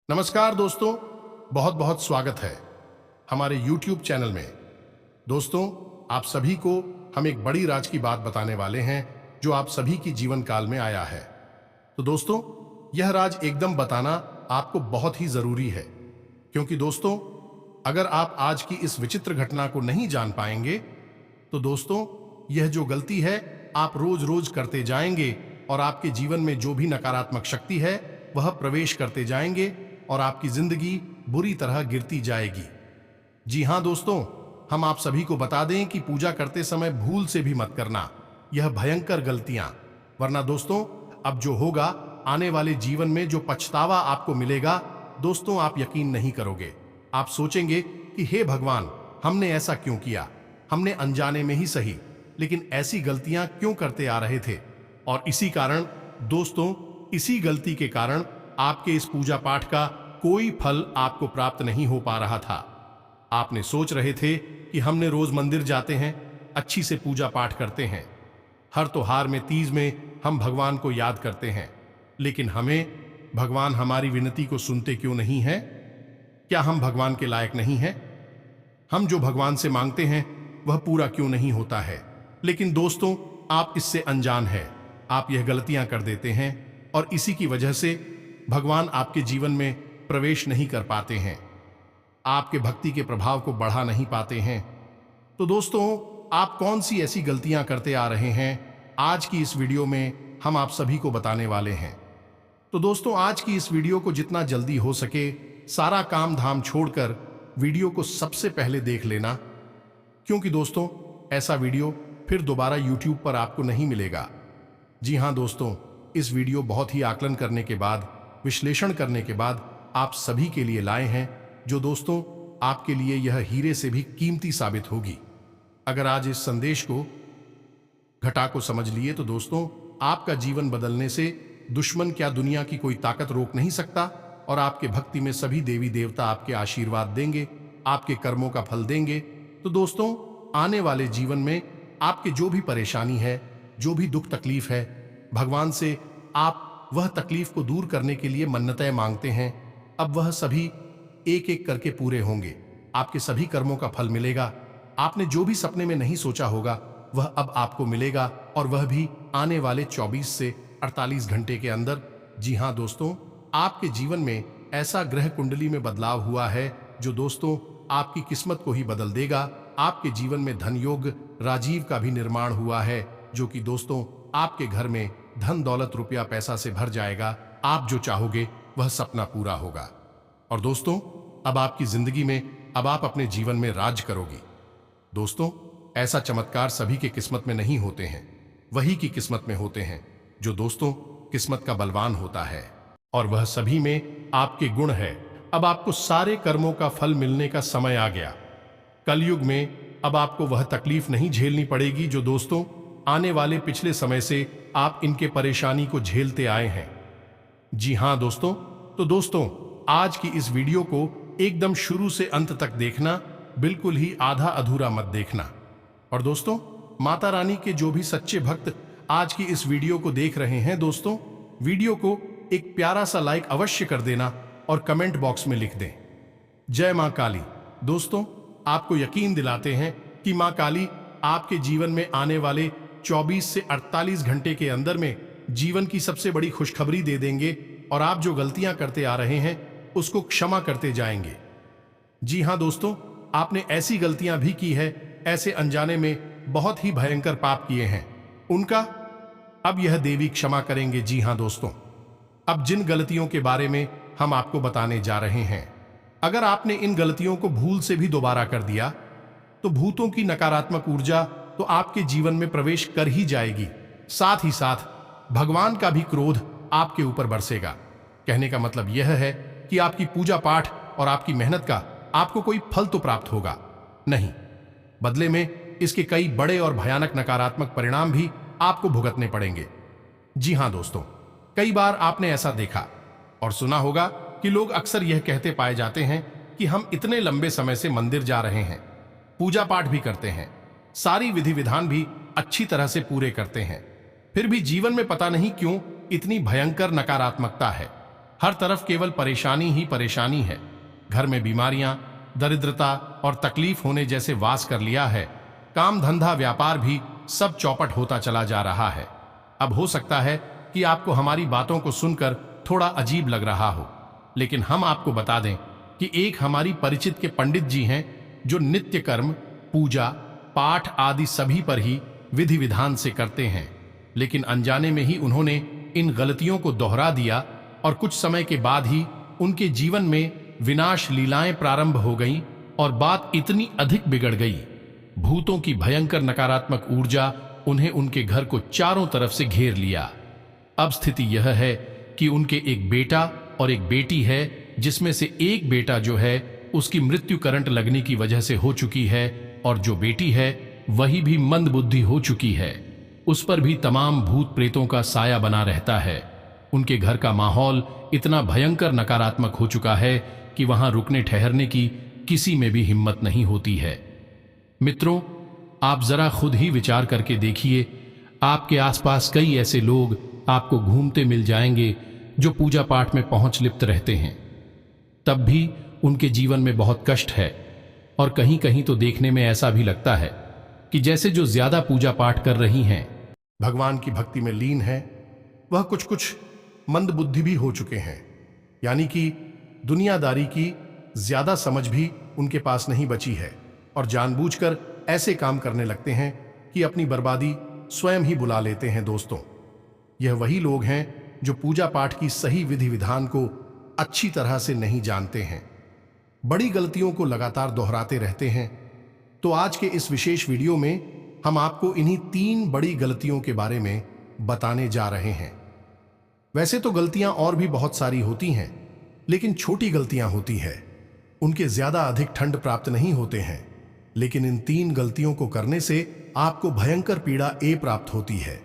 नमस्कार दोस्तों, बहुत बहुत स्वागत है हमारे YouTube चैनल में। दोस्तों, आप सभी को हम एक बड़ी राज की बात बताने वाले हैं जो आप सभी की जीवन काल में आया है। तो दोस्तों, यह राज एकदम बताना आपको बहुत ही जरूरी है, क्योंकि दोस्तों अगर आप आज की इस विचित्र घटना को नहीं जान पाएंगे तो दोस्तों यह जो गलती है आप रोज रोज करते जाएंगे और आपके जीवन में जो भी नकारात्मक शक्ति है वह प्रवेश करते जाएंगे और आपकी जिंदगी बुरी तरह गिरती जाएगी। जी हां दोस्तों, हम आप सभी को बता दें कि पूजा करते समय भूल से भी मत करना यह भयंकर गलतियां, वरना दोस्तों अब जो होगा आने वाले जीवन में जो पछतावा आपको मिलेगा दोस्तों आप यकीन नहीं करोगे। आप सोचेंगे कि हे भगवान, हमने ऐसा क्यों किया, हमने अनजाने में ही सही, लेकिन ऐसी गलतियां क्यों करते आ रहे थे। और इसी कारण दोस्तों, इसी गलती के कारण आपके इस पूजा पाठ का कोई फल आपको प्राप्त नहीं हो पा रहा था। आपने सोच रहे थे कि हमने रोज मंदिर जाते हैं, अच्छी से पूजा पाठ करते हैं, हर त्योहार में तीज में हम भगवान को याद करते हैं, लेकिन हमें भगवान हमारी विनती को सुनते क्यों नहीं है? क्या हम भगवान के लायक नहीं हैं? हम जो भगवान से मांगते हैं वह पूरा क्यों नहीं होता है? लेकिन दोस्तों आप इससे अनजान हैं, आप यह गलतियां कर देते हैं और इसी की वजह से भगवान आपके जीवन में प्रवेश नहीं कर पाते हैं, आपके भक्ति के प्रभाव को बढ़ा नहीं पाते हैं। तो दोस्तों आप कौन सी ऐसी गलतियां करते आ रहे हैं, आज की इस वीडियो में हम आप सभी को बताने वाले हैं। तो दोस्तों आज की इस वीडियो को जितना जल्दी हो सके सारा काम धाम छोड़कर वीडियो को सबसे पहले देख लेना, क्योंकि दोस्तों ऐसा वीडियो फिर दोबारा YouTube पर आपको नहीं मिलेगा। जी हां दोस्तों, इस वीडियो बहुत ही आकलन करने के बाद, विश्लेषण करने के बाद आप सभी के लिए लाए हैं, जो दोस्तों आपके लिए यह हीरे से भी कीमती साबित होगी। अगर आज इस संदेश को घटा को समझ लिए तो दोस्तों आपका जीवन बदलने से दुश्मन क्या दुनिया की कोई ताकत रोक नहीं सकता, और आपके भक्ति में सभी देवी देवता आपके आशीर्वाद देंगे, आपके कर्मों का फल देंगे। तो दोस्तों आने वाले जीवन में आपके जो भी परेशानी है, जो भी दुख तकलीफ है, भगवान से आप वह तकलीफ को दूर करने के लिए मन्नतें मांगते हैं, अब वह सभी एक एक करके पूरे होंगे। आपके सभी कर्मों का फल मिलेगा। आपने जो भी सपने में नहीं सोचा होगा वह अब आपको मिलेगा, और वह भी आने वाले 24 से 48 घंटे के अंदर। जी हां दोस्तों, आपके जीवन में ऐसा ग्रह कुंडली में बदलाव हुआ है जो दोस्तों आपकी किस्मत को ही बदल देगा। आपके जीवन में धन योग राजीव का भी निर्माण हुआ है, जो कि दोस्तों आपके घर में धन दौलत रुपया पैसा से भर जाएगा। आप जो चाहोगे वह सपना पूरा होगा। और दोस्तों अब आपकी जिंदगी में अब आप अपने जीवन में राज करोगी। दोस्तों ऐसा चमत्कार सभी के किस्मत में नहीं होते हैं, वही की किस्मत में होते हैं जो दोस्तों किस्मत का बलवान होता है, और वह सभी में आपके गुण है। अब आपको सारे कर्मों का फल मिलने का समय आ गया। कलयुग में अब आपको वह तकलीफ नहीं झेलनी पड़ेगी जो दोस्तों आने वाले पिछले समय से आप इनके परेशानी को झेलते आए हैं। जी हां दोस्तों, तो दोस्तों आज की इस वीडियो को एकदम शुरू से अंत तक देखना, बिल्कुल ही आधा अधूरा मत देखना। और दोस्तों माता रानी के जो भी सच्चे भक्त आज की इस वीडियो को देख रहे हैं दोस्तों, वीडियो को एक प्यारा सा लाइक अवश्य कर देना और कमेंट बॉक्स में लिख दें जय मां काली। दोस्तों आपको यकीन दिलाते हैं कि मां काली आपके जीवन में आने वाले 24 से 48 घंटे के अंदर में जीवन की सबसे बड़ी खुशखबरी दे देंगे, और आप जो गलतियां करते आ रहे हैं उसको क्षमा करते जाएंगे। जी हां दोस्तों, आपने ऐसी गलतियां भी की है, ऐसे अनजाने में बहुत ही भयंकर पाप किए हैं, उनका अब यह देवी क्षमा करेंगे। जी हां दोस्तों, अब जिन गलतियों के बारे में हम आपको बताने जा रहे हैं, अगर आपने इन गलतियों को भूल से भी दोबारा कर दिया तो भूतों की नकारात्मक ऊर्जा तो आपके जीवन में प्रवेश कर ही जाएगी, साथ ही साथ भगवान का भी क्रोध आपके ऊपर बरसेगा। कहने का मतलब यह है कि आपकी पूजा पाठ और आपकी मेहनत का आपको कोई फल तो प्राप्त होगा नहीं, बदले में इसके कई बड़े और भयानक नकारात्मक परिणाम भी आपको भुगतने पड़ेंगे। जी हां दोस्तों, कई बार आपने ऐसा देखा और सुना होगा कि लोग अक्सर यह कहते पाए जाते हैं कि हम इतने लंबे समय से मंदिर जा रहे हैं, पूजा पाठ भी करते हैं, सारी विधि विधान भी अच्छी तरह से पूरे करते हैं, फिर भी जीवन में पता नहीं क्यों इतनी भयंकर नकारात्मकता है। हर तरफ केवल परेशानी ही परेशानी है। घर में बीमारियां, दरिद्रता और तकलीफ होने जैसे वास कर लिया है। काम धंधा व्यापार भी सब चौपट होता चला जा रहा है। अब हो सकता है कि आपको हमारी बातों को सुनकर थोड़ा अजीब लग रहा हो, लेकिन हम आपको बता दें कि एक हमारी परिचित के पंडित जी हैं जो नित्य कर्म, पूजा, पाठ आदि सभी पर ही विधि विधान से करते हैं, लेकिन अनजाने में ही उन्होंने इन गलतियों को दोहरा दिया और कुछ समय के बाद ही उनके जीवन में विनाश लीलाएं प्रारंभ हो गईं और बात इतनी अधिक बिगड़ गई। भूतों की भयंकर नकारात्मक ऊर्जा उन्हें उनके घर को चारों तरफ से घेर लिया। अब स्थिति यह है कि उनके एक बेटा और एक बेटी है, जिसमें से एक बेटा जो है उसकी मृत्यु करंट लगने की वजह से हो चुकी है और जो बेटी है वही भी मंद बुद्धि हो चुकी है। उस पर भी तमाम भूत प्रेतों का साया बना रहता है। उनके घर का माहौल इतना भयंकर नकारात्मक हो चुका है कि वहां रुकने ठहरने की किसी में भी हिम्मत नहीं होती है। मित्रों, आप जरा खुद ही विचार करके देखिए, आपके आसपास कई ऐसे लोग आपको घूमते मिल जाएंगे जो पूजा पाठ में पहुंच लिप्त रहते हैं, तब भी उनके जीवन में बहुत कष्ट है और कहीं कहीं तो देखने में ऐसा भी लगता है कि जैसे जो ज्यादा पूजा पाठ कर रही हैं, भगवान की भक्ति में लीन है, वह कुछ कुछ मंद बुद्धि भी हो चुके हैं। यानी कि दुनियादारी की ज्यादा समझ भी उनके पास नहीं बची है और जानबूझकर ऐसे काम करने लगते हैं कि अपनी बर्बादी स्वयं ही बुला लेते हैं। दोस्तों, यह वही लोग हैं जो पूजा पाठ की सही विधि विधान को अच्छी तरह से नहीं जानते हैं, बड़ी गलतियों को लगातार दोहराते रहते हैं। तो आज के इस विशेष वीडियो में हम आपको इन्हीं 3 बड़ी गलतियों के बारे में बताने जा रहे हैं। वैसे तो गलतियां और भी बहुत सारी होती हैं, लेकिन छोटी गलतियां होती हैं, उनके ज्यादा अधिक ठंड प्राप्त नहीं होते हैं, लेकिन इन 3 गलतियों को करने से आपको भयंकर पीड़ा प्राप्त होती है।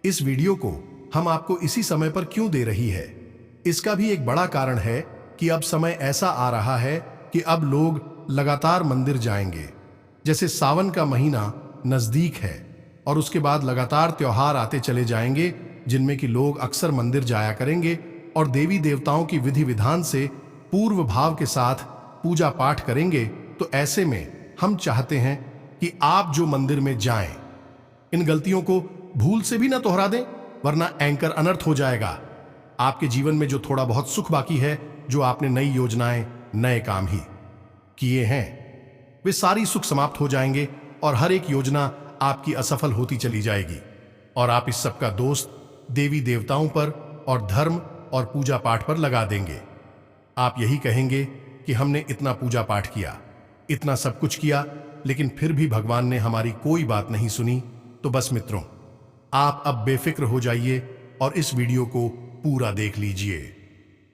इस वीडियो को हम आपको इसी समय पर क्यों दे रही है, इसका भी एक बड़ा कारण है कि अब समय ऐसा आ रहा है कि अब लोग लगातार मंदिर जाएंगे। जैसे सावन का महीना नजदीक है और उसके बाद लगातार त्योहार आते चले जाएंगे, जिनमें कि लोग अक्सर मंदिर जाया करेंगे और देवी देवताओं की विधि विधान से पूर्व भाव के साथ पूजा पाठ करेंगे। तो ऐसे में हम चाहते हैं कि आप जो मंदिर में जाएं, इन गलतियों को भूल से भी ना दोहरा दें, वरना एंकर अनर्थ हो जाएगा। आपके जीवन में जो थोड़ा बहुत सुख बाकी है, जो आपने नई योजनाएं, नए काम ही किए हैं, वे सारी सुख समाप्त हो जाएंगे और हर एक योजना आपकी असफल होती चली जाएगी और आप इस सब का दोष देवी देवताओं पर और धर्म और पूजा पाठ पर लगा देंगे। आप यही कहेंगे कि हमने इतना पूजा पाठ किया, इतना सब कुछ किया, लेकिन फिर भी भगवान ने हमारी कोई बात नहीं सुनी। तो बस मित्रों, आप अब बेफिक्र हो जाइए और इस वीडियो को पूरा देख लीजिए।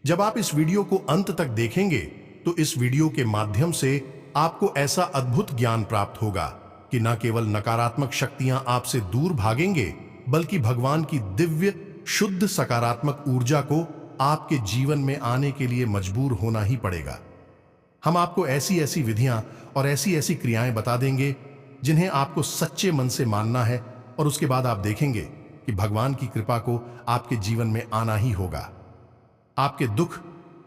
जब आप इस वीडियो को अंत तक देखेंगे तो इस वीडियो के माध्यम से आपको ऐसा अद्भुत ज्ञान प्राप्त होगा कि न केवल नकारात्मक शक्तियां आपसे दूर भागेंगे, बल्कि भगवान की दिव्य शुद्ध सकारात्मक ऊर्जा को आपके जीवन में आने के लिए मजबूर होना ही पड़ेगा। हम आपको ऐसी ऐसी विधियां और ऐसी ऐसी क्रियाएं बता देंगे जिन्हें आपको सच्चे मन से मानना है और उसके बाद आप देखेंगे कि भगवान की कृपा को आपके जीवन में आना ही होगा। आपके दुख,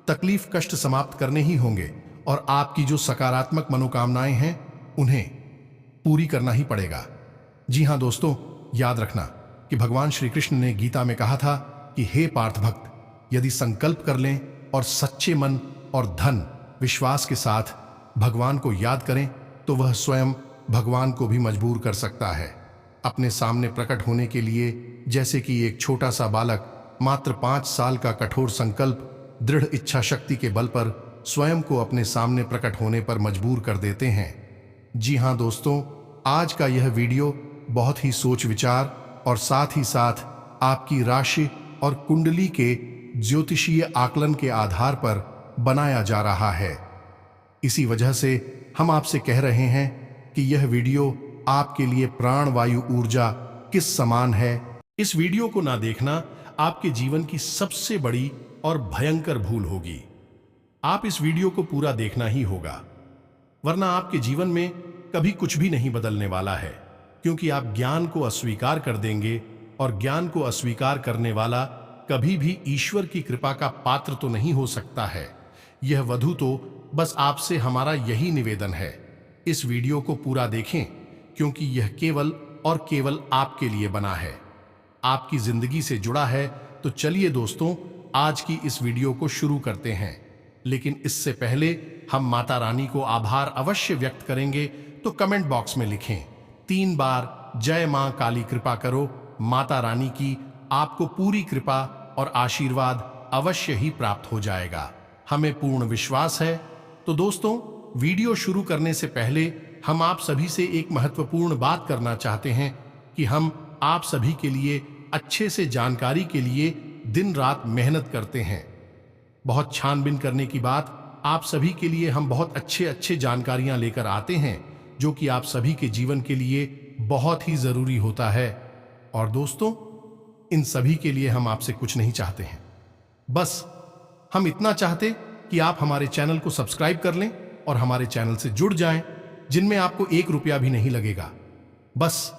तकलीफ, कष्ट समाप्त करने ही होंगे और आपकी जो सकारात्मक मनोकामनाएं हैं उन्हें पूरी करना ही पड़ेगा। जी हां दोस्तों, याद रखना कि भगवान श्री कृष्ण ने गीता में कहा था कि हे पार्थ भक्त, यदि संकल्प कर लें और सच्चे मन और धन विश्वास के साथ भगवान को याद करें तो वह स्वयं भगवान को भी मजबूर कर सकता है अपने सामने प्रकट होने के लिए। जैसे कि एक छोटा सा बालक मात्र 5 साल का कठोर संकल्प, दृढ़ इच्छा शक्ति के बल पर स्वयं को अपने सामने प्रकट होने पर मजबूर कर देते हैं। जी हां दोस्तों, आज का यह वीडियो बहुत ही सोच विचार और साथ ही साथ आपकी राशि और कुंडली के ज्योतिषीय आकलन के आधार पर बनाया जा रहा है। इसी वजह से हम आपसे कह रहे हैं कि यह वीडियो आपके लिए प्राणवायु ऊर्जा किस समान है। इस वीडियो को ना देखना आपके जीवन की सबसे बड़ी और भयंकर भूल होगी। आप इस वीडियो को पूरा देखना ही होगा, वरना आपके जीवन में कभी कुछ भी नहीं बदलने वाला है, क्योंकि आप ज्ञान को अस्वीकार कर देंगे और ज्ञान को अस्वीकार करने वाला कभी भी ईश्वर की कृपा का पात्र तो नहीं हो सकता है। यह वधु तो बस आपसे हमारा यही निवेदन है, इस वीडियो को पूरा देखें, क्योंकि यह केवल और केवल आपके लिए बना है, आपकी जिंदगी से जुड़ा है। तो चलिए दोस्तों, आज की इस वीडियो को शुरू करते हैं। लेकिन इससे पहले हम माता रानी को आभार अवश्य व्यक्त करेंगे, तो कमेंट बॉक्स में लिखें 3 बार जय मां काली कृपा करो। माता रानी की आपको पूरी कृपा और आशीर्वाद अवश्य ही प्राप्त हो जाएगा, हमें पूर्ण विश्वास है। तो दोस्तों, वीडियो शुरू करने से पहले हम आप सभी से एक महत्वपूर्ण बात करना चाहते हैं कि हम आप सभी के लिए अच्छे से जानकारी के लिए दिन रात मेहनत करते हैं। बहुत छानबीन करने की बात, आप सभी के लिए हम बहुत अच्छे जानकारियां लेकर आते हैं, जो कि आप सभी के जीवन के लिए बहुत ही जरूरी होता है। और दोस्तों, इन सभी के लिए हम आपसे कुछ नहीं चाहते हैं, बस हम इतना चाहते कि आप हमारे चैनल को सब्सक्राइब कर लें और हमारे चैनल से जुड़ जाएं, जिनमें आपको 1 रुपया भी नहीं लगेगा। बस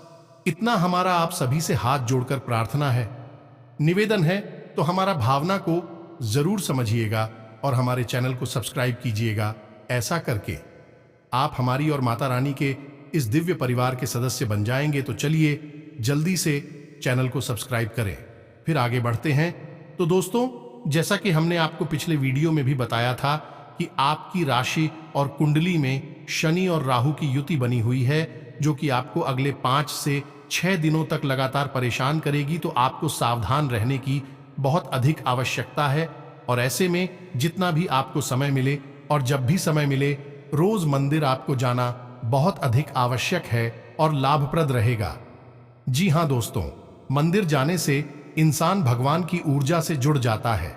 इतना हमारा आप सभी से हाथ जोड़कर प्रार्थना है, निवेदन है। तो हमारा भावना को जरूर समझिएगा और हमारे चैनल को सब्सक्राइब कीजिएगा। ऐसा करके आप हमारी और माता रानी के इस दिव्य परिवार के सदस्य बन जाएंगे। तो चलिए जल्दी से चैनल को सब्सक्राइब करें, फिर आगे बढ़ते हैं। तो दोस्तों, जैसा कि हमने आपको पिछले वीडियो में भी बताया था कि आपकी राशि और कुंडली में शनि और राहु की युति बनी हुई है, जो कि आपको अगले 5 से 6 दिनों तक लगातार परेशान करेगी। तो आपको सावधान रहने की बहुत अधिक आवश्यकता है। और ऐसे में जितना भी आपको समय मिले और जब भी समय मिले, रोज मंदिर आपको जाना बहुत अधिक आवश्यक है और लाभप्रद रहेगा। जी हाँ दोस्तों, मंदिर जाने से इंसान भगवान की ऊर्जा से जुड़ जाता है,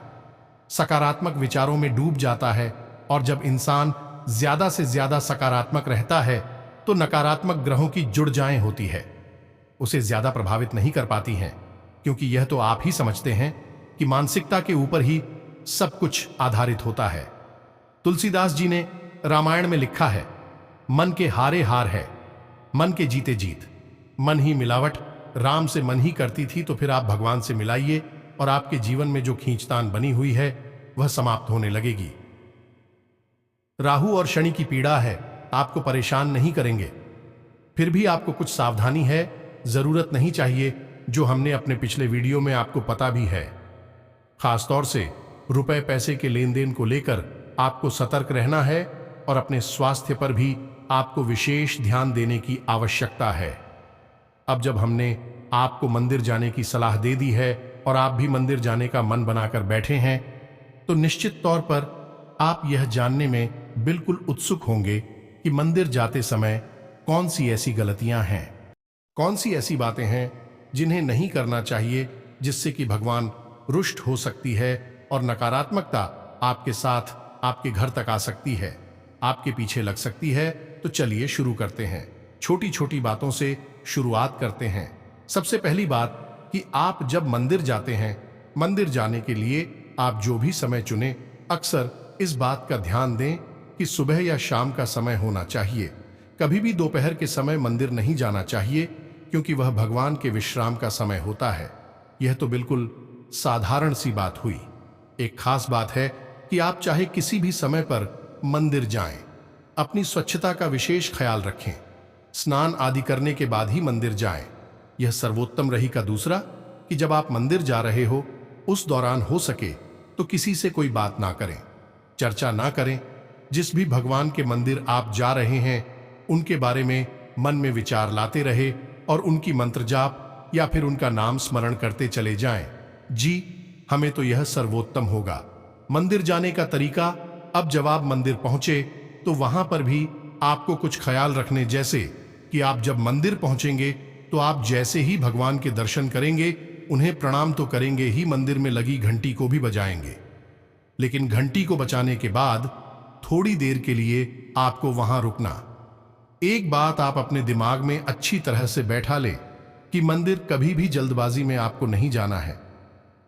सकारात्मक विचारों में डूब जाता है। और जब इंसान ज्यादा से ज्यादा सकारात्मक रहता है, तो नकारात्मक ग्रहों की जुड़-जाएं होती है, उसे ज्यादा प्रभावित नहीं कर पाती हैं, क्योंकि यह तो आप ही समझते हैं कि मानसिकता के ऊपर ही सब कुछ आधारित होता है। तुलसीदास जी ने रामायण में लिखा है, मन के हारे हार है, मन के जीते जीत। मन ही मिलावट राम से मन ही करती थी। तो फिर आप भगवान से मिलाइए और आपके जीवन में जो खींचतान बनी हुई है, वह समाप्त होने लगेगी। राहु और शनि की पीड़ा है, आपको परेशान नहीं करेंगे, फिर भी आपको कुछ सावधानी है, जरूरत नहीं चाहिए, जो हमने अपने पिछले वीडियो में आपको पता भी है। खासतौर से रुपए पैसे के लेन देन को लेकर आपको सतर्क रहना है और अपने स्वास्थ्य पर भी आपको विशेष ध्यान देने की आवश्यकता है। अब जब हमने आपको मंदिर जाने की सलाह दे दी है और आप भी मंदिर जाने का मन बनाकर बैठे हैं, तो निश्चित तौर पर आप यह जानने में बिल्कुल उत्सुक होंगे कि मंदिर जाते समय कौन सी ऐसी गलतियां हैं, कौन सी ऐसी बातें हैं जिन्हें नहीं करना चाहिए, जिससे कि भगवान रुष्ट हो सकती है और नकारात्मकता आपके साथ आपके घर तक आ सकती है, आपके पीछे लग सकती है। तो चलिए शुरू करते हैं, छोटी छोटी बातों से शुरुआत करते हैं। सबसे पहली बात कि आप जब मंदिर जाते हैं, मंदिर जाने के लिए आप जो भी समय चुने, अक्सर इस बात का ध्यान दें कि सुबह या शाम का समय होना चाहिए। कभी भी दोपहर के समय मंदिर नहीं जाना चाहिए, क्योंकि वह भगवान के विश्राम का समय होता है। यह तो बिल्कुल साधारण सी बात हुई। एक खास बात है कि आप चाहे किसी भी समय पर मंदिर जाएं, अपनी स्वच्छता का विशेष ख्याल रखें, स्नान आदि करने के बाद ही मंदिर जाएं। यह सर्वोत्तम रहेगा। दूसरा कि जब आप मंदिर जा रहे हो, उस दौरान हो सके तो किसी से कोई बात ना करें, चर्चा ना करें। जिस भी भगवान के मंदिर आप जा रहे हैं, उनके बारे में मन में विचार लाते रहे और उनकी मंत्र जाप या फिर उनका नाम स्मरण करते चले जाएं। जी, हमें तो यह सर्वोत्तम होगा। मंदिर जाने का तरीका, अब जब आप मंदिर पहुंचे तो वहां पर भी आपको कुछ ख्याल रखने, जैसे कि आप जब मंदिर पहुंचेंगे तो आप जैसे ही भगवान के दर्शन करेंगे, उन्हें प्रणाम तो करेंगे ही, मंदिर में लगी घंटी को भी बजाएंगे। लेकिन घंटी को बजाने के बाद थोड़ी देर के लिए आपको वहां रुकना। एक बात आप अपने दिमाग में अच्छी तरह से बैठा ले कि मंदिर कभी भी जल्दबाजी में आपको नहीं जाना है,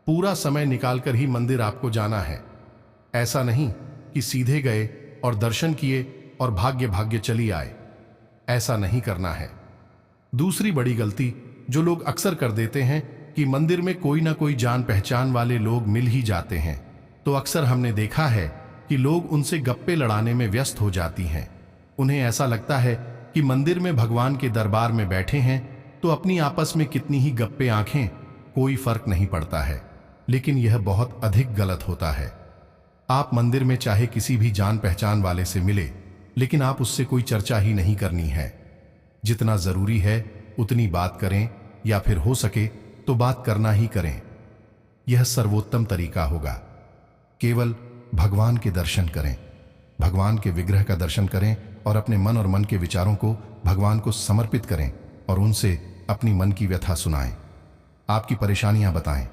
पूरा समय निकालकर ही मंदिर आपको जाना है। ऐसा नहीं कि सीधे गए और दर्शन किए और भाग्य भाग्य चली आए, ऐसा नहीं करना है। दूसरी बड़ी गलती जो लोग अक्सर कर देते हैं कि कि मंदिर में कोई ना कोई जान पहचान वाले लोग मिल ही जाते हैं, तो अक्सर हमने देखा है कि लोग उनसे गप्पे लड़ाने में व्यस्त हो जाती हैं। उन्हें ऐसा लगता है कि मंदिर में भगवान के दरबार में बैठे हैं तो अपनी आपस में कितनी ही गप्पे आंखें, कोई फर्क नहीं पड़ता है। लेकिन यह बहुत अधिक गलत होता है। आप मंदिर में चाहे किसी भी जान पहचान वाले से मिले, लेकिन आप उससे कोई चर्चा ही नहीं करनी है। जितना जरूरी है उतनी बात करें, या फिर हो सके तो बात करना ही करें। यह सर्वोत्तम तरीका होगा। केवल भगवान के दर्शन करें, भगवान के विग्रह का दर्शन करें और अपने मन और मन के विचारों को भगवान को समर्पित करें और उनसे अपनी मन की व्यथा सुनाएं, आपकी परेशानियां बताएं।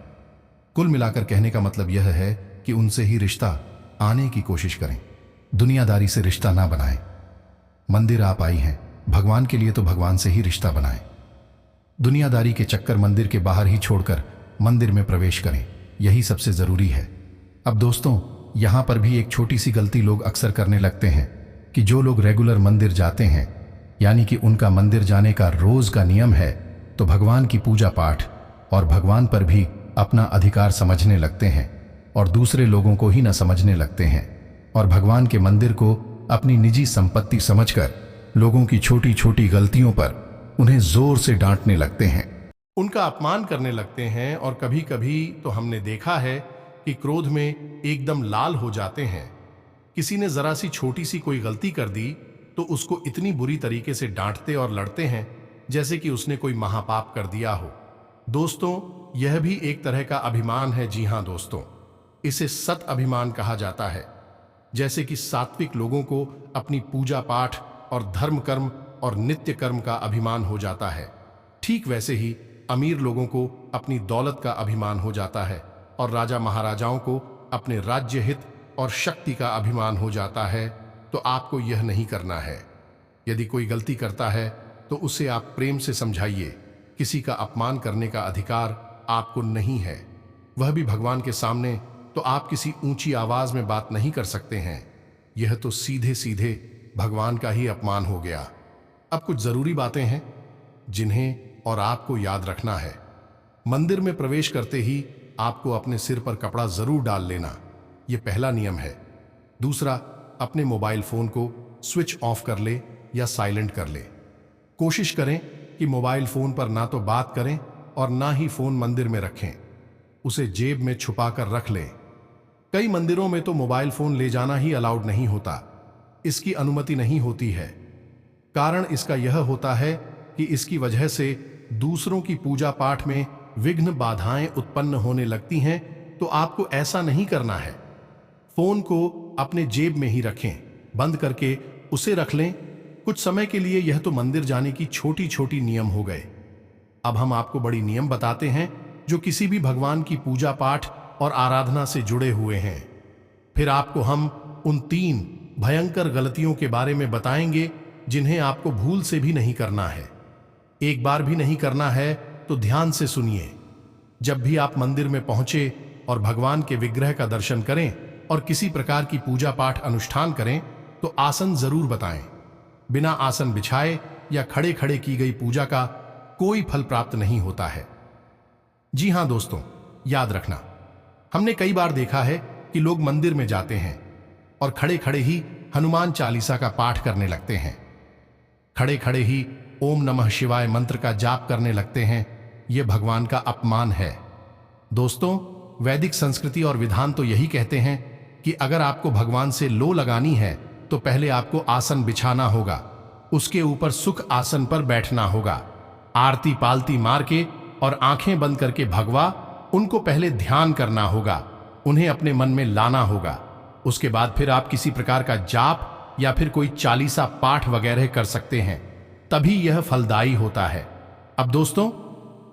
कुल मिलाकर कहने का मतलब यह है कि उनसे ही रिश्ता आने की कोशिश करें, दुनियादारी से रिश्ता ना बनाएं। मंदिर आप आई हैं, भगवान के लिए तो भगवान से ही रिश्ता बनाएं। दुनियादारी के चक्कर मंदिर के बाहर ही छोड़कर मंदिर में प्रवेश करें, यही सबसे जरूरी है। अब दोस्तों, यहां पर भी एक छोटी सी गलती लोग अक्सर करने लगते हैं कि जो लोग रेगुलर मंदिर जाते हैं, यानी कि उनका मंदिर जाने का रोज का नियम है, तो भगवान की पूजा पाठ और भगवान पर भी अपना अधिकार समझने लगते हैं और दूसरे लोगों को ही न समझने लगते हैं, और भगवान के मंदिर को अपनी निजी संपत्ति समझकर लोगों की छोटी छोटी गलतियों पर उन्हें जोर से डांटने लगते हैं, उनका अपमान करने लगते हैं। और कभी कभी तो हमने देखा है कि क्रोध में एकदम लाल हो जाते हैं। किसी ने जरा सी छोटी सी कोई गलती कर दी तो उसको इतनी बुरी तरीके से डांटते और लड़ते हैं जैसे कि उसने कोई महापाप कर दिया हो। दोस्तों, यह भी एक तरह का अभिमान है। जी हां दोस्तों, इसे सत अभिमान कहा जाता है। जैसे कि सात्विक लोगों को अपनी पूजा पाठ और धर्म कर्म और नित्य कर्म का अभिमान हो जाता है, ठीक वैसे ही अमीर लोगों को अपनी दौलत का अभिमान हो जाता है और राजा महाराजाओं को अपने राज्य हित और शक्ति का अभिमान हो जाता है। तो आपको यह नहीं करना है। यदि कोई गलती करता है तो उसे आप प्रेम से समझाइए। किसी का अपमान करने का अधिकार आपको नहीं है, वह भी भगवान के सामने। तो आप किसी ऊंची आवाज में बात नहीं कर सकते हैं। यह तो सीधे सीधे भगवान का ही अपमान हो गया। अब कुछ जरूरी बातें हैं जिन्हें और आपको याद रखना है। मंदिर में प्रवेश करते ही आपको अपने सिर पर कपड़ा जरूर डाल लेना, यह पहला नियम है। दूसरा, अपने मोबाइल फोन को स्विच ऑफ कर ले या साइलेंट कर ले। कोशिश करें कि मोबाइल फोन पर ना तो बात करें और ना ही फोन मंदिर में रखें, उसे जेब में छुपा कर रख लें। कई मंदिरों में तो मोबाइल फोन ले जाना ही अलाउड नहीं होता, इसकी अनुमति नहीं होती है। कारण इसका यह होता है कि इसकी वजह से दूसरों की पूजा पाठ में विघ्न बाधाएं उत्पन्न होने लगती हैं। तो आपको ऐसा नहीं करना है। फोन को अपने जेब में ही रखें, बंद करके उसे रख लें कुछ समय के लिए। यह तो मंदिर जाने की छोटी छोटी नियम हो गए। अब हम आपको बड़ी नियम बताते हैं जो किसी भी भगवान की पूजा पाठ और आराधना से जुड़े हुए हैं। फिर आपको हम उन 3 भयंकर गलतियों के बारे में बताएंगे जिन्हें आपको भूल से भी नहीं करना है। एक बार भी नहीं करना है तो ध्यान से सुनिए। जब भी आप मंदिर में पहुंचे और भगवान के विग्रह का दर्शन करें और किसी प्रकार की पूजा पाठ अनुष्ठान करें तो आसन जरूर बताएं। बिना आसन बिछाए या खड़े खड़े की गई पूजा का कोई फल प्राप्त नहीं होता है। जी हां दोस्तों, याद रखना, हमने कई बार देखा है कि लोग मंदिर में जाते हैं और खड़े खड़े ही हनुमान चालीसा का पाठ करने लगते हैं, खड़े खड़े ही ओम नमः शिवाय मंत्र का जाप करने लगते हैं। यह भगवान का अपमान है। दोस्तों, वैदिक संस्कृति और विधान तो यही कहते हैं कि अगर आपको भगवान से लो लगानी है तो पहले आपको आसन बिछाना होगा, उसके ऊपर सुख आसन पर बैठना होगा, आरती पालती मार के और आंखें बंद करके भगवा उनको पहले ध्यान करना होगा, उन्हें अपने मन में लाना होगा। उसके बाद फिर आप किसी प्रकार का जाप या फिर कोई चालीसा पाठ वगैरह कर सकते हैं, तभी यह फलदायी होता है। अब दोस्तों,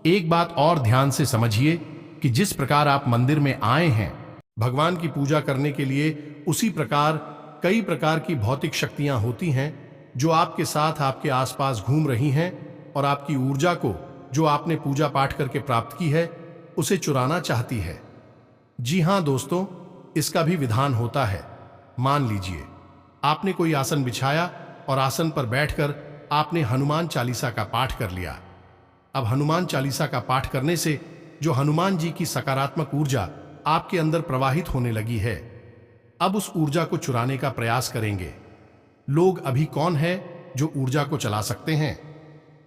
एक बात और ध्यान से समझिए कि जिस प्रकार आप मंदिर में आए हैं भगवान की पूजा करने के लिए, उसी प्रकार कई प्रकार की भौतिक शक्तियां होती हैं जो आपके साथ आपके आसपास घूम रही हैं और आपकी ऊर्जा को जो आपने पूजा पाठ करके प्राप्त की है उसे चुराना चाहती है। जी हां दोस्तों, इसका भी विधान होता है। मान लीजिए आपने कोई आसन बिछाया और आसन पर बैठकर आपने हनुमान चालीसा का पाठ कर लिया। अब हनुमान चालीसा का पाठ करने से जो हनुमान जी की सकारात्मक ऊर्जा आपके अंदर प्रवाहित होने लगी है, अब उस ऊर्जा को चुराने का प्रयास करेंगे। लोग अभी कौन है जो ऊर्जा को चला सकते हैं?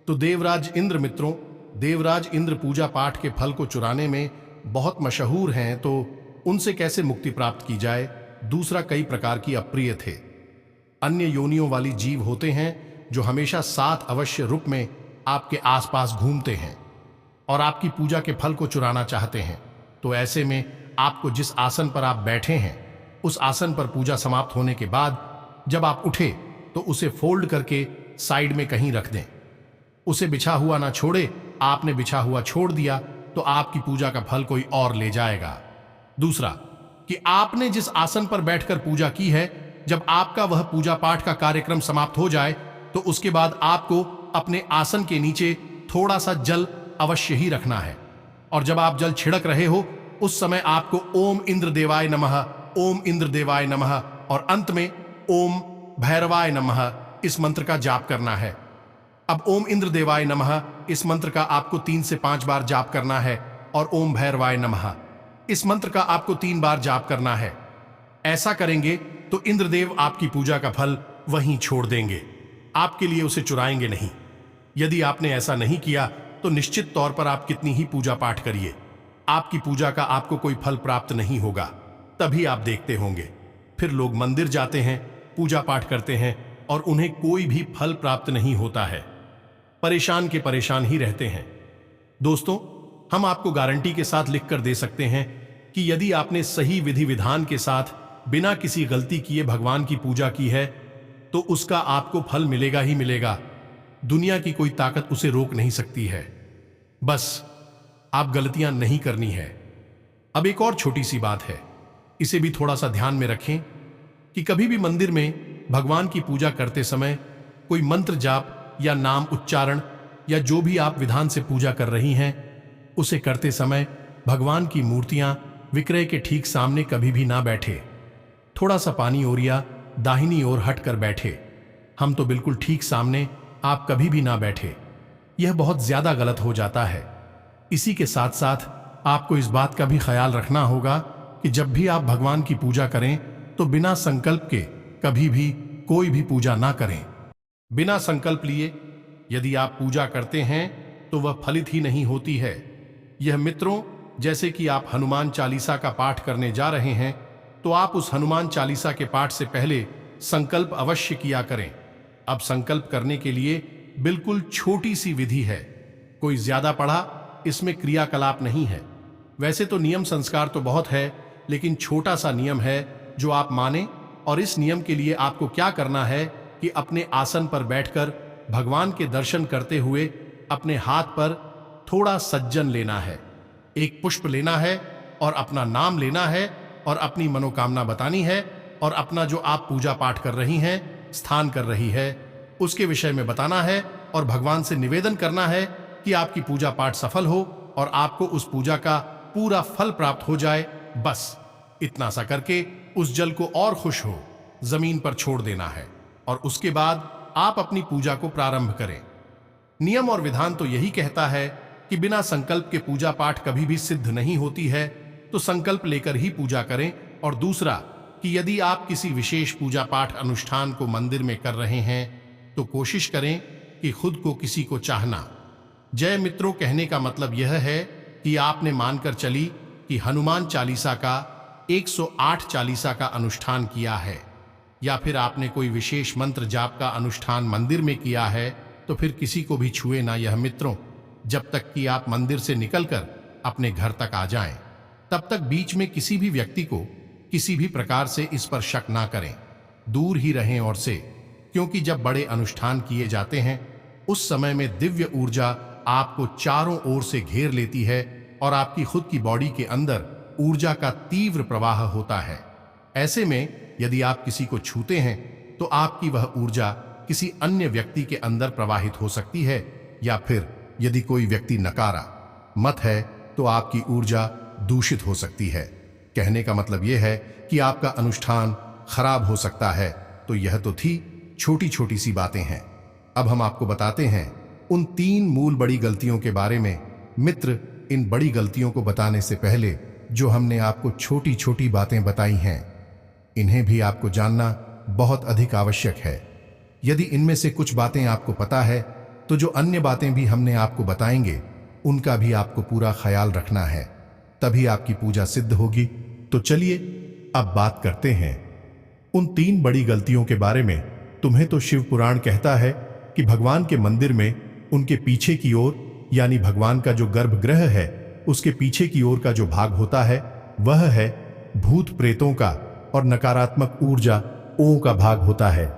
तो देवराज इंद्र मित्रों, देवराज इंद्र पूजा पाठ के फल को चुराने में बहुत मशहूर हैं, तो उनसे कैसे मुक्ति प्राप्त की जाए? दूसरा, कई प्रकार की अप्रिय थे। अन्य योनियों वाली जीव होते हैं जो हमेशा 7 अवश्य रूप में आपके आसपास घूमते हैं और आपकी पूजा के फल को चुराना चाहते हैं। तो ऐसे में आपको जिस आसन पर आप बैठे हैं, उस आसन पर पूजा समाप्त होने के बाद जब आप उठे तो उसे फोल्ड करके साइड में कहीं रख दें। उसे बिछा हुआ ना छोड़े। आपने बिछा हुआ छोड़ दिया तो आपकी पूजा का फल कोई और ले जाएगा। दूसरा, कि आपने जिस आसन पर बैठकर पूजा की है, जब आपका वह पूजा पाठ का कार्यक्रम समाप्त हो जाए तो उसके बाद आपको अपने आसन के नीचे थोड़ा सा जल अवश्य ही रखना है, और जब आप जल छिड़क रहे हो उस समय आपको ओम इंद्र देवाय नमः, ओम इंद्र देवाय नमः और अंत में ओम भैरवाय नमः इस मंत्र का जाप करना है। अब ओम इंद्र देवाय नमः इस मंत्र का आपको 3 से 5 बार जाप करना है और ओम भैरवाय नमः इस मंत्र का आपको 3 बार जाप करना है। ऐसा करेंगे तो इंद्रदेव आपकी पूजा का फल वहीं छोड़ देंगे, आपके लिए उसे चुराएंगे नहीं। यदि आपने ऐसा नहीं किया तो निश्चित तौर पर आप कितनी ही पूजा पाठ करिए, आपकी पूजा का आपको कोई फल प्राप्त नहीं होगा। तभी आप देखते होंगे फिर लोग मंदिर जाते हैं, पूजा पाठ करते हैं और उन्हें कोई भी फल प्राप्त नहीं होता है, परेशान के परेशान ही रहते हैं। दोस्तों, हम आपको गारंटी के साथ लिखकर दे सकते हैं कि यदि आपने सही विधि विधान के साथ बिना किसी गलती किए भगवान की पूजा की है तो उसका आपको फल मिलेगा ही मिलेगा। दुनिया की कोई ताकत उसे रोक नहीं सकती है। बस आप गलतियां नहीं करनी है। अब एक और छोटी सी बात है, इसे भी थोड़ा सा ध्यान में रखें कि कभी भी मंदिर में भगवान की पूजा करते समय कोई मंत्र जाप या नाम उच्चारण या जो भी आप विधान से पूजा कर रही हैं, उसे करते समय भगवान की मूर्तियां विक्रय के ठीक सामने कभी भी ना बैठे। थोड़ा सा पानी ओर या दाहिनी ओर हट कर बैठे। हम तो बिल्कुल ठीक सामने आप कभी भी ना बैठे। यह बहुत ज्यादा गलत हो जाता है। इसी के साथ साथ आपको इस बात का भी ख्याल रखना होगा कि जब भी आप भगवान की पूजा करें तो बिना संकल्प के कभी भी कोई भी पूजा ना करें। बिना संकल्प लिए यदि आप पूजा करते हैं तो वह फलित ही नहीं होती है। यह मित्रों, जैसे कि आप हनुमान चालीसा का पाठ करने जा रहे हैं तो आप उस हनुमान चालीसा के पाठ से पहले संकल्प अवश्य किया करें। अब संकल्प करने के लिए बिल्कुल छोटी सी विधि है, कोई ज्यादा पढ़ा इसमें क्रियाकलाप नहीं है। वैसे तो नियम संस्कार तो बहुत है, लेकिन छोटा सा नियम है जो आप माने। और इस नियम के लिए आपको क्या करना है कि अपने आसन पर बैठकर भगवान के दर्शन करते हुए अपने हाथ पर थोड़ा सज्जन लेना है, एक पुष्प लेना है और अपना नाम लेना है और अपनी मनोकामना बतानी है और अपना जो आप पूजा पाठ कर रही हैं, स्थान कर रही है, उसके विषय में बताना है और भगवान से निवेदन करना है कि आपकी पूजा पाठ सफल हो और आपको उस पूजा का पूरा फल प्राप्त हो जाए। बस इतना सा करके उस जल को और खुश हो जमीन पर छोड़ देना है और उसके बाद आप अपनी पूजा को प्रारंभ करें। नियम और विधान तो यही कहता है कि बिना संकल्प के पूजा पाठ कभी भी सिद्ध नहीं होती है, तो संकल्प लेकर ही पूजा करें। और दूसरा कि यदि आप किसी विशेष पूजा पाठ अनुष्ठान को मंदिर में कर रहे हैं तो कोशिश करें कि खुद को किसी को चाहना। जय मित्रों, कहने का मतलब यह है कि आपने मानकर चली कि हनुमान चालीसा का 108 चालीसा का अनुष्ठान किया है या फिर आपने कोई विशेष मंत्र जाप का अनुष्ठान मंदिर में किया है, तो फिर किसी को भी छुए ना यह मित्रों, जब तक कि आप मंदिर से निकलकर अपने घर तक आ जाएं। तब तक बीच में किसी भी व्यक्ति को किसी भी प्रकार से इस पर शक ना करें, दूर ही रहें और से, क्योंकि जब बड़े अनुष्ठान किए जाते हैं उस समय में दिव्य ऊर्जा आपको चारों ओर से घेर लेती है और आपकी खुद की बॉडी के अंदर ऊर्जा का तीव्र प्रवाह होता है। ऐसे में यदि आप किसी को छूते हैं तो आपकी वह ऊर्जा किसी अन्य व्यक्ति के अंदर प्रवाहित हो सकती है, या फिर यदि कोई व्यक्ति नकारा मत है तो आपकी ऊर्जा दूषित हो सकती है। कहने का मतलब यह है कि आपका अनुष्ठान खराब हो सकता है। तो यह तो थी छोटी छोटी सी बातें हैं। अब हम आपको बताते हैं उन 3 मूल बड़ी गलतियों के बारे में। मित्र, इन बड़ी गलतियों को बताने से पहले जो हमने आपको छोटी छोटी बातें बताई हैं, इन्हें भी आपको जानना बहुत अधिक आवश्यक है। यदि इनमें से कुछ बातें आपको पता है, तो जो अन्य बातें भी हमने आपको बताएंगे उनका भी आपको पूरा ख्याल रखना है, तभी आपकी पूजा सिद्ध होगी। तो चलिए अब बात करते हैं उन 3 बड़ी गलतियों के बारे में। तुम्हें तो शिव पुराण कहता है कि भगवान के मंदिर में उनके पीछे की ओर, यानी भगवान का जो गर्भगृह है उसके पीछे की ओर का जो भाग होता है वह है भूत प्रेतों का और नकारात्मक ऊर्जा ओं का भाग होता है।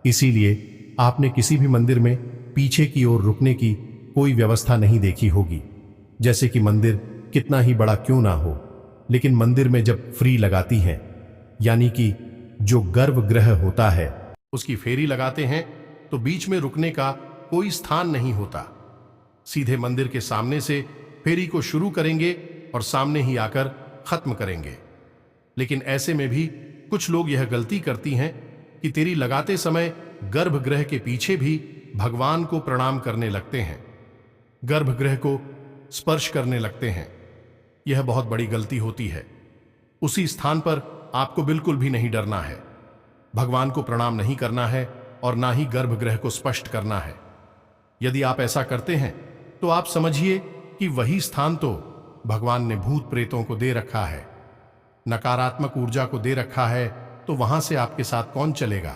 इसीलिए आपने किसी भी मंदिर में पीछे की ओर रुकने की कोई व्यवस्था नहीं देखी होगी। जैसे कि मंदिर कितना ही बड़ा क्यों ना हो, लेकिन मंदिर में जब फ्री लगाती हैं, यानी कि जो गर्भगृह होता है उसकी फेरी लगाते हैं, तो बीच में रुकने का कोई स्थान नहीं होता। सीधे मंदिर के सामने से फेरी को शुरू करेंगे और सामने ही आकर खत्म करेंगे। लेकिन ऐसे में भी कुछ लोग यह गलती करती हैं कि तेरी लगाते समय गर्भगृह के पीछे भी भगवान को प्रणाम करने लगते हैं, गर्भगृह को स्पर्श करने लगते हैं। यह बहुत बड़ी गलती होती है। उसी स्थान पर आपको बिल्कुल भी नहीं डरना है, भगवान को प्रणाम नहीं करना है और ना ही गर्भगृह को स्पर्श करना है। यदि आप ऐसा करते हैं तो आप समझिए कि वही स्थान तो भगवान ने भूत प्रेतों को दे रखा है, नकारात्मक ऊर्जा को दे रखा है, तो वहां से आपके साथ कौन चलेगा?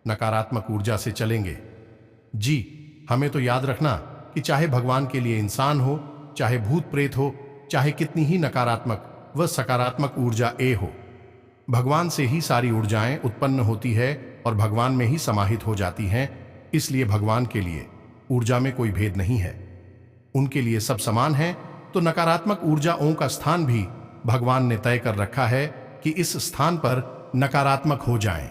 नकारात्मक ऊर्जा से चलेंगे। जी, हमें तो याद रखना कि चाहे भगवान के लिए इंसान हो, चाहे भूत प्रेत हो, चाहे कितनी ही नकारात्मक व सकारात्मक ऊर्जा हो, भगवान से ही सारी ऊर्जाएं उत्पन्न होती है और भगवान में ही समाहित हो जाती हैं। इसलिए भगवान के लिए ऊर्जा में कोई भेद नहीं है, उनके लिए सब समान है। तो नकारात्मक ऊर्जाओं का स्थान भी भगवान ने तय कर रखा है कि इस स्थान पर नकारात्मक हो जाएं,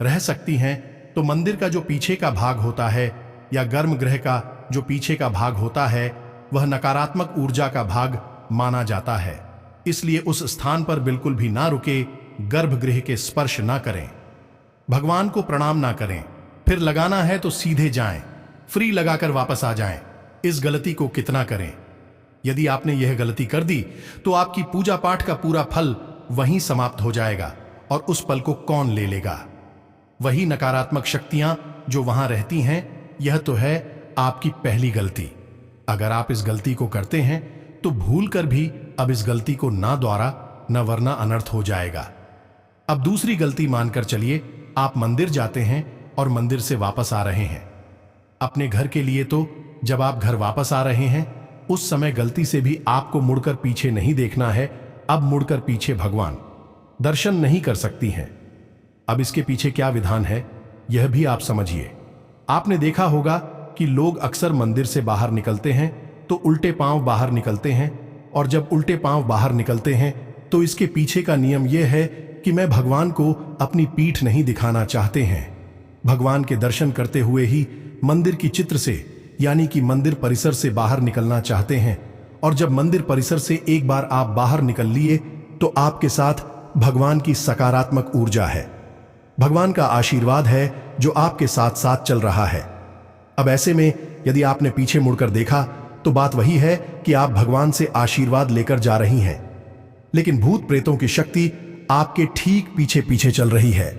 रह सकती हैं। तो मंदिर का जो पीछे का भाग होता है या गर्भगृह का जो पीछे का भाग होता है वह नकारात्मक ऊर्जा का भाग माना जाता है। इसलिए उस स्थान पर बिल्कुल भी ना रुके, गर्भगृह के स्पर्श ना करें, भगवान को प्रणाम ना करें। फिर लगाना है तो सीधे जाएं, फ्री लगाकर वापस आ जाएं। इस गलती को कितना करें? यदि आपने यह गलती कर दी तो आपकी पूजा पाठ का पूरा फल वहीं समाप्त हो जाएगा। और उस पल को कौन ले लेगा? वही नकारात्मक शक्तियां जो वहां रहती हैं। यह तो है आपकी पहली गलती। अगर आप इस गलती को करते हैं तो भूल कर भी अब इस गलती को ना दोहरा, न वरना अनर्थ हो जाएगा। अब दूसरी गलती मानकर चलिए, आप मंदिर जाते हैं और मंदिर से वापस आ रहे हैं अपने घर के लिए। तो जब आप घर वापस आ रहे हैं उस समय गलती से भी आपको मुड़कर पीछे नहीं देखना है। अब मुड़कर पीछे भगवान दर्शन नहीं कर सकती हैं। अब इसके पीछे क्या विधान है यह भी आप समझिए। आपने देखा होगा कि लोग अक्सर मंदिर से बाहर निकलते हैं तो उल्टे पांव बाहर निकलते हैं, और जब उल्टे पांव बाहर निकलते हैं तो इसके पीछे का नियम यह है कि मैं भगवान को अपनी पीठ नहीं दिखाना चाहते हैं। भगवान के दर्शन करते हुए ही मंदिर की चित्र से, यानी कि मंदिर परिसर से बाहर निकलना चाहते हैं। और जब मंदिर परिसर से एक बार आप बाहर निकल लिए तो आपके साथ भगवान की सकारात्मक ऊर्जा है, भगवान का आशीर्वाद है जो आपके साथ साथ चल रहा है। अब ऐसे में यदि आपने पीछे मुड़कर देखा तो बात वही है कि आप भगवान से आशीर्वाद लेकर जा रही हैं, लेकिन भूत प्रेतों की शक्ति आपके ठीक पीछे पीछे चल रही है।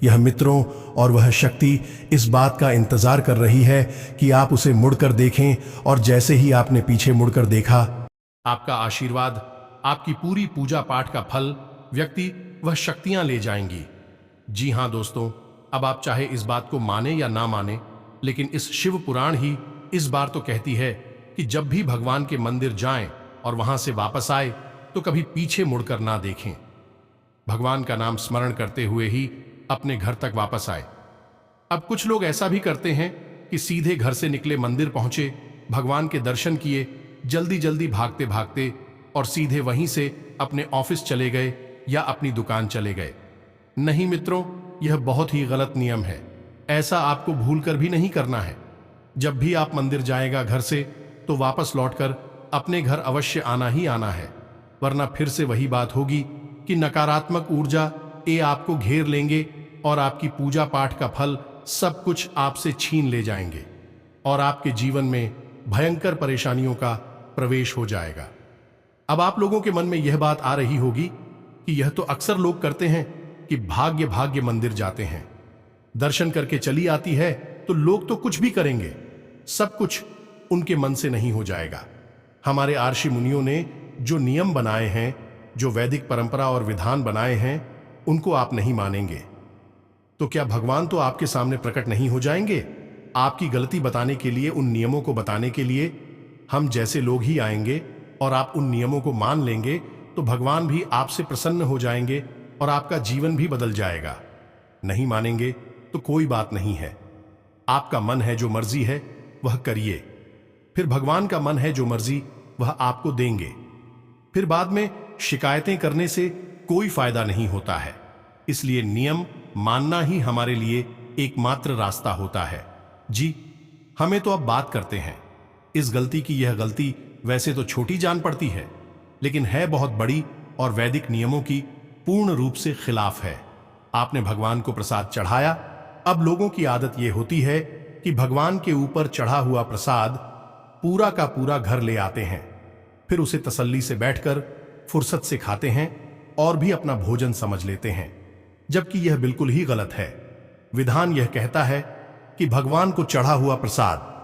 यह मित्रों और वह शक्ति इस बात का इंतजार कर रही है कि आप उसे मुड़कर देखें, और जैसे ही आपने पीछे मुड़कर देखा, आपका आशीर्वाद, आपकी पूरी पूजा पाठ का फल व्यक्ति वह शक्तियां ले जाएंगी। जी हां दोस्तों, अब आप चाहे इस बात को माने या ना माने, लेकिन इस शिव पुराण ही इस बार तो कहती है कि जब भी भगवान के मंदिर जाएं और वहां से वापस आए तो कभी पीछे मुड़कर ना देखें, भगवान का नाम स्मरण करते हुए ही अपने घर तक वापस आए। अब कुछ लोग ऐसा भी करते हैं कि सीधे घर से निकले, मंदिर पहुंचे, भगवान के दर्शन किए, जल्दी जल्दी भागते भागते और सीधे वहीं से अपने ऑफिस चले गए या अपनी दुकान चले गए। नहीं मित्रों, यह बहुत ही गलत नियम है। ऐसा आपको भूलकर भी नहीं करना है। जब भी आप मंदिर जाएगा घर से तो वापस लौटकर अपने घर अवश्य आना ही आना है, वरना फिर से वही बात होगी कि नकारात्मक ऊर्जा ये आपको घेर लेंगे और आपकी पूजा पाठ का फल सब कुछ आपसे छीन ले जाएंगे और आपके जीवन में भयंकर परेशानियों का प्रवेश हो जाएगा। अब आप लोगों के मन में यह बात आ रही होगी कि यह तो अक्सर लोग करते हैं कि भाग्य भाग्य मंदिर जाते हैं, दर्शन करके चली आती है तो लोग तो कुछ भी करेंगे, सब कुछ उनके मन से नहीं हो जाएगा। हमारे आर्षि मुनियों ने जो नियम बनाए हैं, जो वैदिक परंपरा और विधान बनाए हैं, उनको आप नहीं मानेंगे तो क्या भगवान तो आपके सामने प्रकट नहीं हो जाएंगे? आपकी गलती बताने के लिए, उन नियमों को बताने के लिए हम जैसे लोग ही आएंगे और आप उन नियमों को मान लेंगे तो भगवान भी आपसे प्रसन्न हो जाएंगे और आपका जीवन भी बदल जाएगा। नहीं मानेंगे तो कोई बात नहीं है, आपका मन है जो मर्जी है वह करिए, फिर भगवान का मन है जो मर्जी वह आपको देंगे। फिर बाद में शिकायतें करने से कोई फायदा नहीं होता है। इसलिए नियम मानना ही हमारे लिए एकमात्र रास्ता होता है। जी, हमें तो अब बात करते हैं इस गलती की। यह गलती वैसे तो छोटी जान पड़ती है, लेकिन है बहुत बड़ी और वैदिक नियमों की पूर्ण रूप से खिलाफ है। आपने भगवान को प्रसाद चढ़ाया, अब लोगों की आदत यह होती है कि भगवान के ऊपर चढ़ा हुआ प्रसाद पूरा का पूरा घर ले आते हैं, फिर उसे तसल्ली से बैठकर फुर्सत से खाते हैं और भी अपना भोजन समझ लेते हैं, जबकि यह बिल्कुल ही गलत है। विधान यह कहता है कि भगवान को चढ़ा हुआ प्रसाद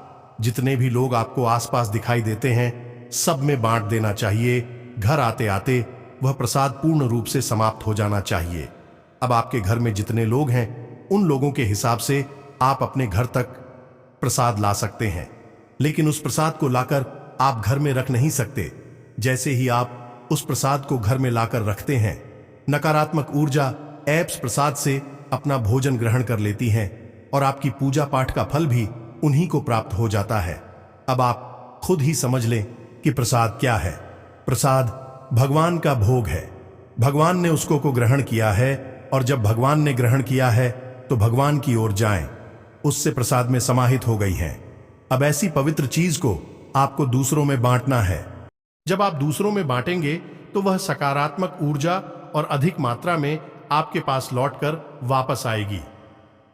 जितने भी लोग आपको आसपास दिखाई देते हैं सब में बांट देना चाहिए। घर आते आते वह प्रसाद पूर्ण रूप से समाप्त हो जाना चाहिए। अब आपके घर में जितने लोग हैं उन लोगों के हिसाब से आप अपने घर तक प्रसाद ला सकते हैं, लेकिन उस प्रसाद को लाकर आप घर में रख नहीं सकते। जैसे ही आप उस प्रसाद को घर में लाकर रखते हैं, नकारात्मक ऊर्जा ऐप्स प्रसाद से अपना भोजन ग्रहण कर लेती हैं और आपकी पूजा पाठ का फल भी उन्हीं को प्राप्त हो जाता है। अब आप खुद ही समझ लें कि प्रसाद क्या है। प्रसाद भगवान का भोग है, भगवान ने उसको को ग्रहण किया है और जब भगवान ने ग्रहण किया है तो भगवान की ओर जाएं, उससे प्रसाद में समाहित हो गई हैं। अब ऐसी पवित्र चीज को आपको दूसरों में बांटना है। जब आप दूसरों में बांटेंगे तो वह सकारात्मक ऊर्जा और अधिक मात्रा में आपके पास लौटकर वापस आएगी।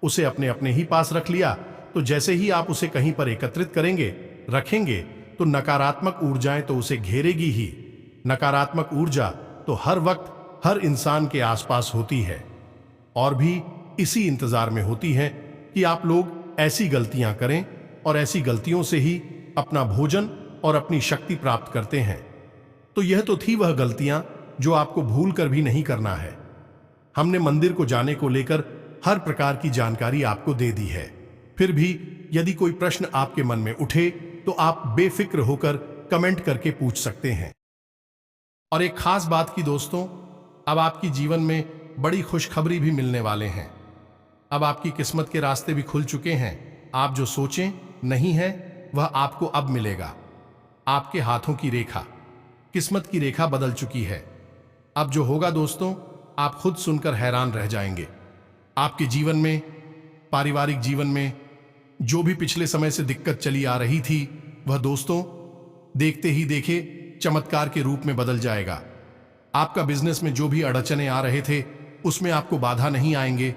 उसे अपने अपने ही पास रख लिया तो जैसे ही आप उसे कहीं पर एकत्रित करेंगे, रखेंगे, तो नकारात्मक ऊर्जाएं तो उसे घेरेगी ही। नकारात्मक ऊर्जा तो हर वक्त हर इंसान के आसपास होती है और भी इसी इंतजार में होती है कि आप लोग ऐसी गलतियां करें और ऐसी गलतियों से ही अपना भोजन और अपनी शक्ति प्राप्त करते हैं। तो यह तो थी वह गलतियां जो आपको भूल कर भी नहीं करना है। हमने मंदिर को जाने को लेकर हर प्रकार की जानकारी आपको दे दी है। फिर भी यदि कोई प्रश्न आपके मन में उठे तो आप बेफिक्र होकर कमेंट करके पूछ सकते हैं। और एक खास बात की दोस्तों, अब आपकी जीवन में बड़ी खुशखबरी भी मिलने वाले हैं। अब आपकी किस्मत के रास्ते भी खुल चुके हैं। आप जो सोचें नहीं है वह आपको अब मिलेगा। आपके हाथों की रेखा, किस्मत की रेखा बदल चुकी है। अब जो होगा दोस्तों, आप खुद सुनकर हैरान रह जाएंगे। आपके जीवन में, पारिवारिक जीवन में जो भी पिछले समय से दिक्कत चली आ रही थी, वह दोस्तों देखते ही देखे चमत्कार के रूप में बदल जाएगा। आपका बिजनेस में जो भी अड़चने आ रहे थे उसमें आपको बाधा नहीं आएंगे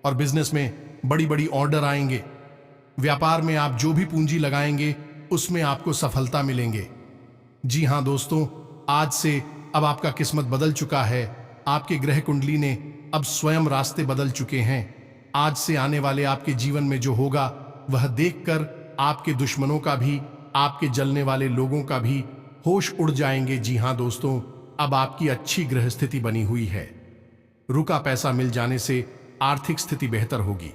और बिजनेस में बड़ी बड़ी ऑर्डर आएंगे। व्यापार में आप जो भी पूंजी लगाएंगे उसमें आपको सफलता मिलेंगे। जी हां दोस्तों, आज से अब आपका किस्मत बदल चुका है। आपके ग्रह कुंडली ने अब स्वयं रास्ते बदल चुके हैं। आज से आने वाले आपके जीवन में जो होगा वह देखकर आपके दुश्मनों का भी, आपके जलने वाले लोगों का भी होश उड़ जाएंगे। जी हां दोस्तों, अब आपकी अच्छी ग्रह स्थिति बनी हुई है। रुका पैसा मिल जाने से आर्थिक स्थिति बेहतर होगी,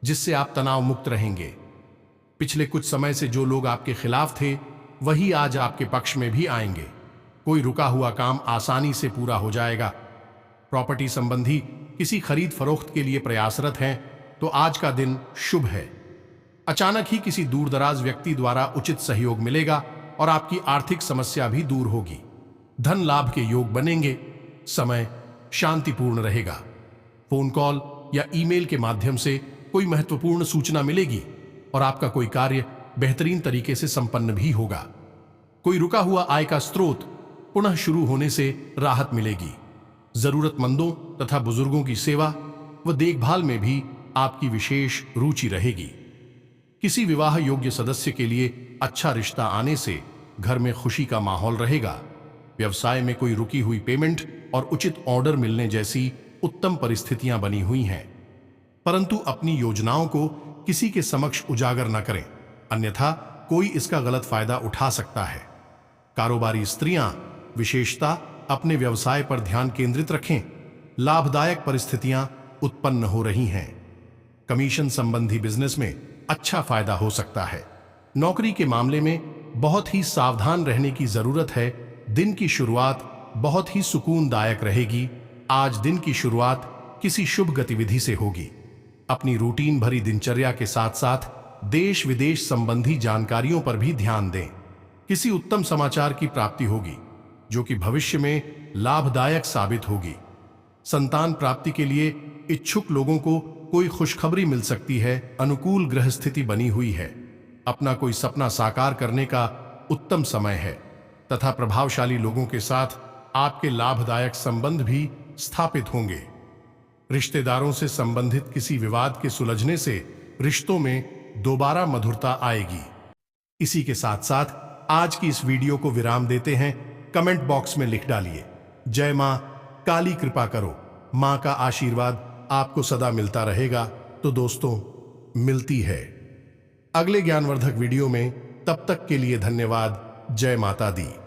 जिससे आप तनाव मुक्त रहेंगे। पिछले कुछ समय से जो लोग आपके खिलाफ थे वही आज आपके पक्ष में भी आएंगे। कोई रुका हुआ काम आसानी से पूरा हो जाएगा। प्रॉपर्टी संबंधी किसी खरीद फरोख्त के लिए प्रयासरत हैं तो आज का दिन शुभ है। अचानक ही किसी दूरदराज व्यक्ति द्वारा उचित सहयोग मिलेगा और आपकी आर्थिक समस्या भी दूर होगी। धन लाभ के योग बनेंगे। समय शांतिपूर्ण रहेगा। फोन कॉल या ईमेल के माध्यम से कोई महत्वपूर्ण सूचना मिलेगी और आपका कोई कार्य बेहतरीन तरीके से संपन्न भी होगा। कोई रुका हुआ आय का स्रोत पुनः शुरू होने से राहत मिलेगी। जरूरतमंदों तथा बुजुर्गों की सेवा व देखभाल में भी आपकी विशेष रुचि रहेगी। किसी विवाह योग्य सदस्य के लिए अच्छा रिश्ता आने से घर में खुशी का माहौल रहेगा। व्यवसाय में कोई रुकी हुई पेमेंट और उचित ऑर्डर मिलने जैसी उत्तम परिस्थितियां बनी हुई हैं। परंतु अपनी योजनाओं को किसी के समक्ष उजागर न करें, अन्यथा कोई इसका गलत फायदा उठा सकता है। कारोबारी स्त्रियां विशेषता अपने व्यवसाय पर ध्यान केंद्रित रखें। लाभदायक परिस्थितियां उत्पन्न हो रही हैं। कमीशन संबंधी बिजनेस में अच्छा फायदा हो सकता है। नौकरी के मामले में बहुत ही सावधान रहने की जरूरत है। दिन की शुरुआत बहुत ही सुकूनदायक रहेगी। आज दिन की शुरुआत किसी शुभ गतिविधि से होगी। अपनी रूटीन भरी दिनचर्या के साथ साथ देश विदेश संबंधी जानकारियों पर भी ध्यान दें। किसी उत्तम समाचार की प्राप्ति होगी जो कि भविष्य में लाभदायक साबित होगी। संतान प्राप्ति के लिए इच्छुक लोगों को कोई खुशखबरी मिल सकती है। अनुकूल ग्रह स्थिति बनी हुई है। अपना कोई सपना साकार करने का उत्तम समय है तथा प्रभावशाली लोगों के साथ आपके लाभदायक संबंध भी स्थापित होंगे। रिश्तेदारों से संबंधित किसी विवाद के सुलझने से रिश्तों में दोबारा मधुरता आएगी। इसी के साथ साथ आज की इस वीडियो को विराम देते हैं। कमेंट बॉक्स में लिख डालिए, जय मां काली कृपा करो। मां का आशीर्वाद आपको सदा मिलता रहेगा। तो दोस्तों, मिलती है अगले ज्ञानवर्धक वीडियो में। तब तक के लिए धन्यवाद। जय माता दी।